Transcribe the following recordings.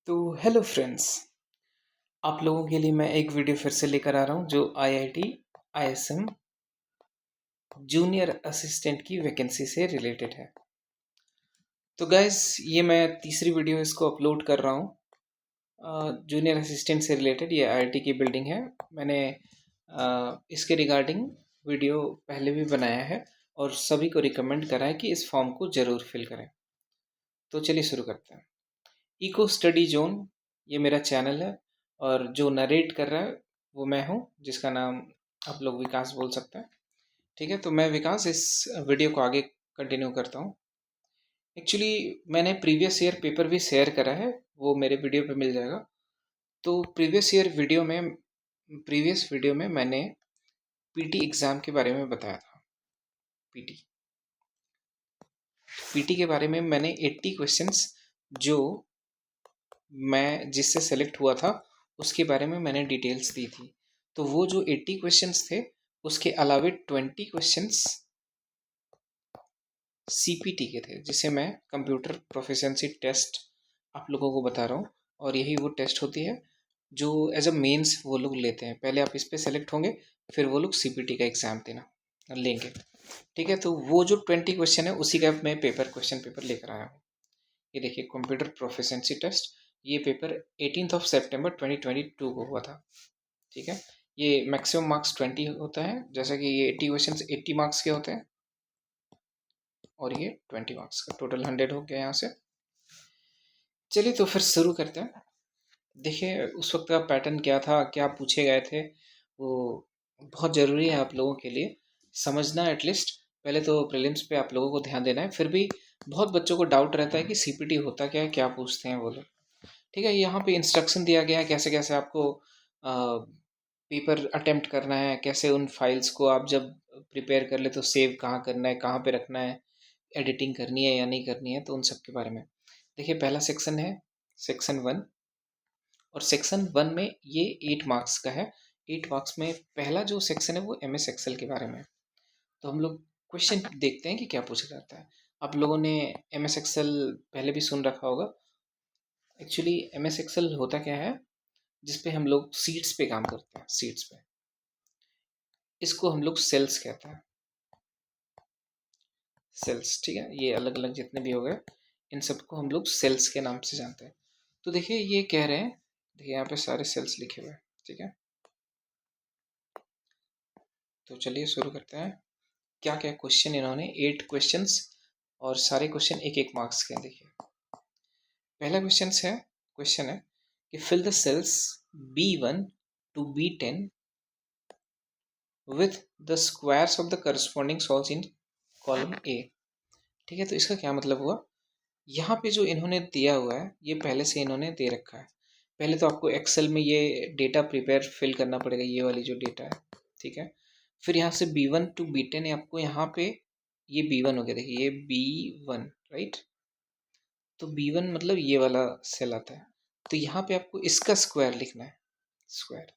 तो hello friends, आप लोगों के लिए मैं एक वीडियो फिर से लेकर आ रहा हूँ जो आईआईटी आईएसएम जूनियर असिस्टेंट की वैकेंसी से रिलेटेड है। तो गाइस, ये मैं तीसरी वीडियो इसको अपलोड कर रहा हूँ। जूनियर असिस्टेंट से रिलेटेड ये आईआईटी की बिल्डिंग है। मैंने इसके रिगार्डिंग वीडियो पहले भी बनाया है और सभी को रिकमेंड करा है कि इस फॉर्म को ज़रूर फिल करें। तो चलिए शुरू करते हैं। इको स्टडी जोन ये मेरा चैनल है और जो नरेट कर रहा है वो मैं हूँ, जिसका नाम आप लोग विकास बोल सकते हैं। ठीक है, तो मैं विकास इस वीडियो को आगे कंटिन्यू करता हूँ। एक्चुअली मैंने प्रीवियस ईयर पेपर भी शेयर करा है, वो मेरे वीडियो पे मिल जाएगा। तो प्रीवियस वीडियो में मैंने पीटी एग्ज़ाम के बारे में बताया था। पीटी पीटी के बारे में मैंने 80 क्वेश्चंस जो मैं जिससे सेलेक्ट हुआ था उसके बारे में मैंने डिटेल्स दी थी। तो वो जो 80 क्वेश्चंस थे उसके अलावे 20 क्वेश्चंस सीपीटी के थे, जिसे मैं कंप्यूटर प्रोफिशिएंसी टेस्ट आप लोगों को बता रहा हूँ। और यही वो टेस्ट होती है जो एज अ मेंस वो लोग लेते हैं। पहले आप इस पे सेलेक्ट होंगे, फिर वो लोग सीपीटी का एग्ज़ाम देना लेंगे। ठीक है, तो वो जो 20 क्वेश्चन है उसी का मैं क्वेश्चन पेपर लेकर आया हूँ। ये देखिए, कंप्यूटर प्रोफिशिएंसी टेस्ट, ये पेपर 18 सितंबर 2022 को हुआ था। ठीक है, ये मैक्सिमम मार्क्स 20 होता है, जैसा कि ये 80 क्वेश्चन 80 मार्क्स के होते हैं और ये 20 मार्क्स का, टोटल 100 हो गया यहाँ से। चलिए तो फिर शुरू करते हैं। देखिए, उस वक्त का पैटर्न क्या था, क्या पूछे गए थे, वो बहुत ज़रूरी है आप लोगों के लिए समझना। एटलीस्ट पहले तो प्रीलिम्स पे आप लोगों को ध्यान देना है। फिर भी बहुत बच्चों को डाउट रहता है कि सीपीटी होता क्या है, क्या पूछते हैं वो लोग। ठीक है, यहाँ पे इंस्ट्रक्शन दिया गया है कैसे कैसे आपको पेपर अटेम्प्ट करना है, कैसे उन फाइल्स को आप जब प्रिपेयर कर ले तो सेव कहाँ करना है, कहाँ पे रखना है, एडिटिंग करनी है या नहीं करनी है, तो उन सब के बारे में। देखिए, पहला सेक्शन है सेक्शन 1, और सेक्शन 1 में ये 8 मार्क्स का है। 8 मार्क्स में पहला जो सेक्शन है वो एम एस एक्सेल के बारे में है। तो हम लोग क्वेश्चन देखते हैं कि क्या पूछा जाता है। आप लोगों ने एम एस एक्सेल पहले भी सुन रखा होगा। एक्चुअली एम एस एक्सेल होता क्या है, जिसपे हम लोग सीट्स पे काम करते हैं। सीट्स पे इसको हम लोग सेल्स कहते हैं, सेल्स। ठीक है, ये अलग अलग जितने भी हो गए, इन सबको हम लोग सेल्स के नाम से जानते हैं। तो देखिए, ये कह रहे हैं, देखिए यहाँ पे सारे सेल्स लिखे हुए हैं। ठीक है, तो चलिए शुरू करते हैं। क्या क्या क्वेश्चन इन्होंने, 8 क्वेश्चंस और सारे क्वेश्चन एक एक मार्क्स के हैं। देखिए, पहला क्वेश्चन है कि fill the cells B1 to B10 with the squares of the corresponding cells in column A। ठीक है, तो इसका क्या मतलब हुआ, यहाँ पे जो इन्होंने दिया हुआ है ये पहले से इन्होंने दे रखा है। पहले तो आपको एक्सेल में ये डेटा प्रिपेयर फिल करना पड़ेगा, ये वाली जो डेटा है। ठीक है, फिर यहाँ से B1 to B10 आपको यहाँ पे, ये B1 हो गया। देखिए, ये B1 राइट, तो B1 मतलब ये वाला सेल आता है। तो यहाँ पे आपको इसका स्क्वायर लिखना है, स्क्वायर।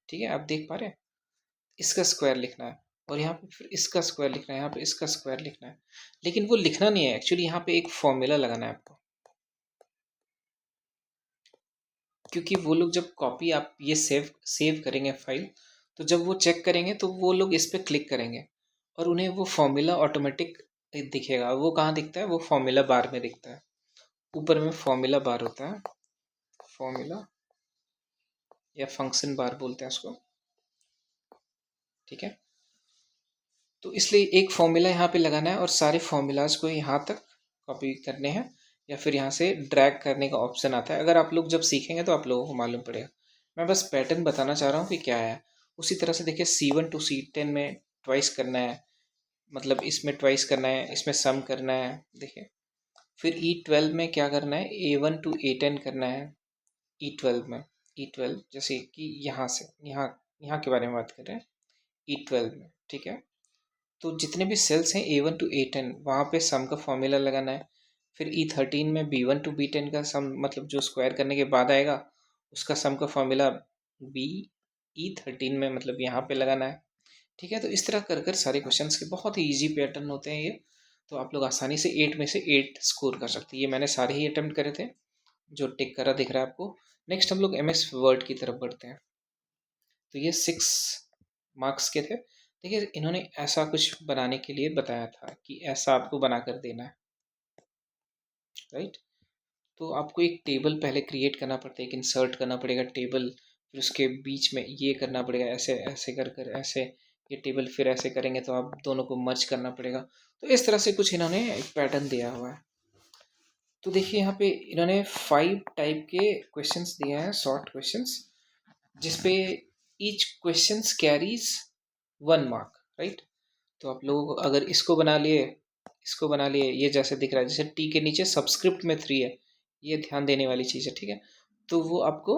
ठीक है, आप देख पा रहे हैं, इसका स्क्वायर लिखना है, और यहाँ पे फिर इसका स्क्वायर लिखना है, यहाँ पे इसका स्क्वायर लिखना है। लेकिन वो लिखना नहीं है एक्चुअली, यहाँ पे एक फॉर्मूला लगाना है आपको। क्योंकि वो लोग जब कॉपी आप ये सेव करेंगे फाइल, तो जब वो चेक करेंगे तो वो लोग इस पर क्लिक करेंगे और उन्हें वो फॉर्मूला ऑटोमेटिक दिखेगा। वो कहाँ दिखता है, वो फॉर्मूला बार में दिखता है। ऊपर में फॉर्मूला बार होता है, फॉर्मूला या फंक्शन बार बोलते हैं उसको। ठीक है, तो इसलिए एक फॉर्मूला यहाँ पे लगाना है और सारे फॉर्मूलाज को यहाँ तक कॉपी करने हैं, या फिर यहाँ से ड्रैग करने का ऑप्शन आता है। अगर आप लोग जब सीखेंगे तो आप लोगों को मालूम पड़ेगा। मैं बस पैटर्न बताना चाह रहा हूँ कि क्या है। उसी तरह से देखिए, C1 to C10 में ट्वाइस करना है, मतलब इसमें ट्वाइस करना है, इसमें सम करना है। देखिए, फिर E12 में क्या करना है, A1 to A10 करना है। E12 में, E12 जैसे कि यहाँ से यहाँ यहाँ के बारे में बात कर रहे हैं, E12 में। ठीक है, तो जितने भी सेल्स हैं A1 to A10, वहाँ पे सम का फॉर्मूला लगाना है। फिर E13 में B1 to B10 का सम, मतलब जो स्क्वायर करने के बाद आएगा उसका सम का फॉर्मूला B E13 में, मतलब यहाँ पे लगाना है। ठीक है, तो इस तरह कर कर सारे क्वेश्चंस के बहुत ही ईजी पैटर्न होते हैं ये। तो आप लोग आसानी से 8 में से 8 स्कोर कर सकते हैं। ये मैंने सारे ही अटेम्प्ट करे थे जो टिक करा दिख रहा है आपको। नेक्स्ट हम लोग MS वर्ड की तरफ बढ़ते हैं। तो ये 6 मार्क्स के थे। देखिए इन्होंने ऐसा कुछ बनाने के लिए बताया था कि ऐसा आपको बना कर देना है, राइट। तो आपको एक टेबल पहले क्रिएट करना पड़ता है, एक इंसर्ट करना पड़ेगा टेबल, फिर उसके बीच में ये करना पड़ेगा, ऐसे ऐसे कर कर ऐसे ये टेबल, फिर ऐसे करेंगे तो आप दोनों को मर्ज करना पड़ेगा। तो इस तरह से कुछ इन्होंने एक पैटर्न दिया हुआ है। तो देखिए यहाँ पे इन्होंने 5 टाइप के क्वेश्चंस दिए हैं, शॉर्ट क्वेश्चंस, जिसपे each questions carries 1 mark, right. तो आप लोग अगर इसको बना लिए, ये जैसे दिख रहा है, जैसे टी के नीचे सबस्क्रिप्ट में 3 है, ये ध्यान देने वाली चीज़ है, ठीक है। तो वो आपको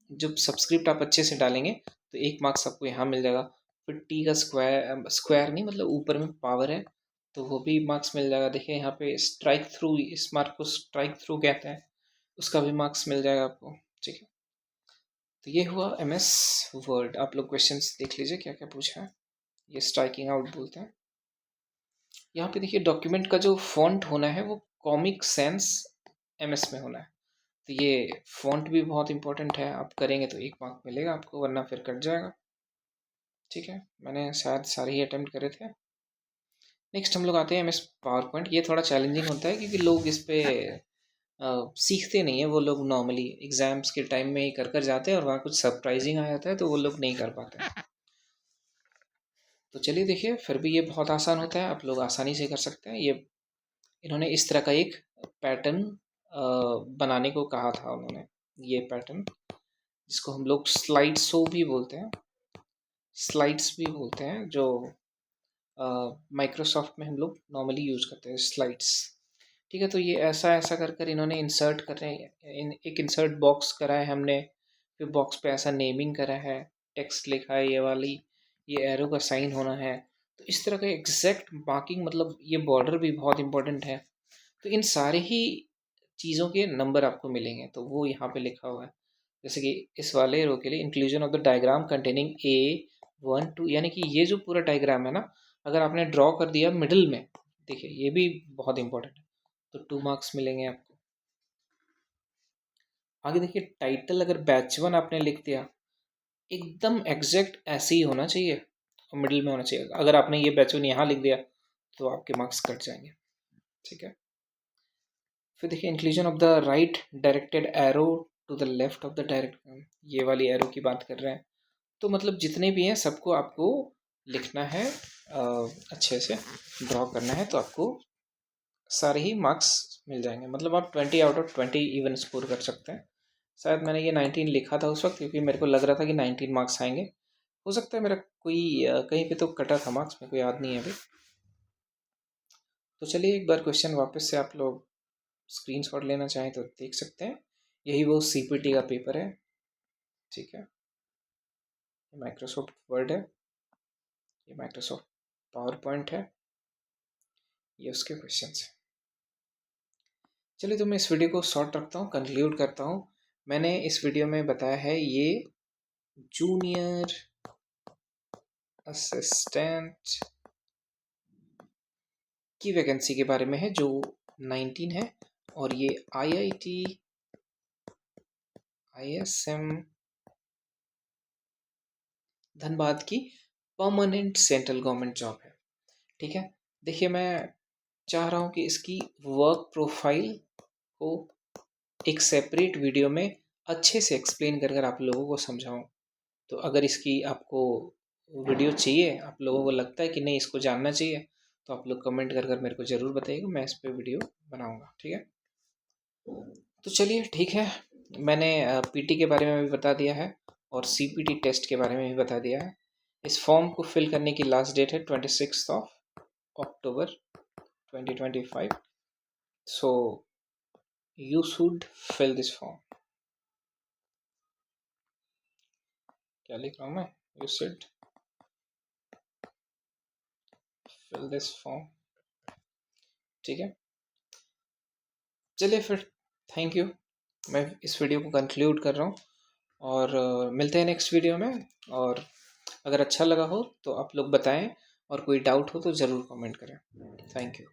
जब सबस्क्रिप्ट आप अच्छे से डालेंगे तो 1 मार्क्स आपको यहाँ मिल जाएगा। फिर टी का स्क्वायर स्क्वायर नहीं, मतलब ऊपर में पावर है, तो वो भी मार्क्स मिल जाएगा। देखिए यहाँ पे स्ट्राइक थ्रू, इस मार्क को स्ट्राइक थ्रू कहते हैं, उसका भी मार्क्स मिल जाएगा आपको, ठीक है। तो ये हुआ MS वर्ड। आप लोग क्वेश्चंस देख लीजिए क्या क्या पूछा है। ये स्ट्राइकिंग आउट बोलते हैं। यहाँ पे देखिए डॉक्यूमेंट का जो फॉन्ट होना है वो कॉमिक सेंस MS में होना है। तो ये फॉन्ट भी बहुत इंपॉर्टेंट है, आप करेंगे तो 1 मार्क मिलेगा आपको, वरना फिर कट जाएगा, ठीक है। मैंने शायद सारे ही अटेम्प्ट करे थे। नेक्स्ट हम लोग आते हैं MS पावर पॉइंट। ये थोड़ा चैलेंजिंग होता है क्योंकि लोग इस पे सीखते नहीं है। वो लोग नॉर्मली एग्जाम्स के टाइम में ही कर कर जाते हैं और वहाँ कुछ सरप्राइजिंग आ जाता है तो वो लोग नहीं कर पाते। तो चलिए देखिए, फिर भी ये बहुत आसान होता है, आप लोग आसानी से कर सकते हैं। ये इन्होंने इस तरह का एक पैटर्न बनाने को कहा था उन्होंने। ये पैटर्न जिसको हम लोग स्लाइड शो भी बोलते हैं, स्लाइड्स भी बोलते हैं, जो माइक्रोसॉफ्ट में हम लोग नॉर्मली यूज़ करते हैं स्लाइड्स, ठीक है। तो ये ऐसा ऐसा कर कर इन्होंने इंसर्ट कर रहे हैं, एक इंसर्ट बॉक्स करा है हमने, फिर बॉक्स पे ऐसा नेमिंग करा है, टेक्स्ट लिखा है ये वाली, ये एरो का साइन होना है। तो इस तरह का एग्जैक्ट मार्किंग, मतलब ये बॉर्डर भी बहुत इंपॉर्टेंट है। तो इन सारे ही चीज़ों के नंबर आपको मिलेंगे, तो वो यहाँ पे लिखा हुआ है। जैसे कि इस वाले रो के लिए inclusion of the diagram containing A1 2, यानी कि ये जो पूरा डायग्राम है ना, अगर आपने ड्रॉ कर दिया मिडिल में, देखिए ये भी बहुत इंपॉर्टेंट है, तो 2 मार्क्स मिलेंगे आपको। आगे देखिए टाइटल अगर बैच 1 आपने लिख दिया, एकदम एग्जैक्ट ऐसे ही होना चाहिए और मिडिल में होना चाहिए। अगर आपने ये बैच 1 यहाँ लिख दिया तो आपके मार्क्स कट जाएंगे, ठीक है। फिर देखिए inclusion of the right directed arrow to the left of the direct, ये वाली एरो की बात कर रहे हैं। तो मतलब जितने भी हैं सबको आपको लिखना है, अच्छे से ड्रॉ करना है, तो आपको सारे ही मार्क्स मिल जाएंगे। मतलब आप 20 आउट ऑफ 20 इवन स्कोर कर सकते हैं। शायद मैंने ये 19 लिखा था उस वक्त क्योंकि मेरे को लग रहा था कि 19 मार्क्स आएंगे। हो सकता है मेरा कोई कहीं पे तो कटा था मार्क्स, मेरे को याद नहीं है अभी। तो चलिए एक बार क्वेश्चन वापस से आप लोग स्क्रीनशॉट लेना चाहें तो देख सकते हैं। यही वो CPT का पेपर है, ठीक है। माइक्रोसॉफ्ट वर्ड है, ये माइक्रोसॉफ्ट पावर पॉइंट है, ये उसके क्वेश्चन है। चलिए तो मैं इस वीडियो को शॉर्ट रखता हूँ, कंक्लूड करता हूँ। मैंने इस वीडियो में बताया है ये जूनियर असिस्टेंट की वैकेंसी के बारे में है जो 19 है, और ये IIT ISM धनबाद की परमानेंट सेंट्रल गवर्नमेंट जॉब है, ठीक है। देखिए मैं चाह रहा हूँ कि इसकी वर्क प्रोफाइल को एक सेपरेट वीडियो में अच्छे से एक्सप्लेन कर कर आप लोगों को समझाऊँ। तो अगर इसकी आपको वीडियो चाहिए, आप लोगों को लगता है कि नहीं इसको जानना चाहिए, तो आप लोग कमेंट कर कर मेरे को ज़रूर बताइएगा, मैं इस पर वीडियो बनाऊँगा, ठीक है। तो चलिए ठीक है, मैंने PT के बारे में भी बता दिया है और CPT टेस्ट के बारे में भी बता दिया है। इस फॉर्म को फिल करने की लास्ट डेट है 26 अक्टूबर 2025। So you should fill this form. क्या लिख रहा हूँ मैं? You should fill this form, ठीक है। चलिए फिर, थैंक यू। मैं इस वीडियो को कंक्लूड कर रहा हूँ और मिलते हैं नेक्स्ट वीडियो में। और अगर अच्छा लगा हो तो आप लोग बताएं, और कोई डाउट हो तो ज़रूर कमेंट करें। Thank you.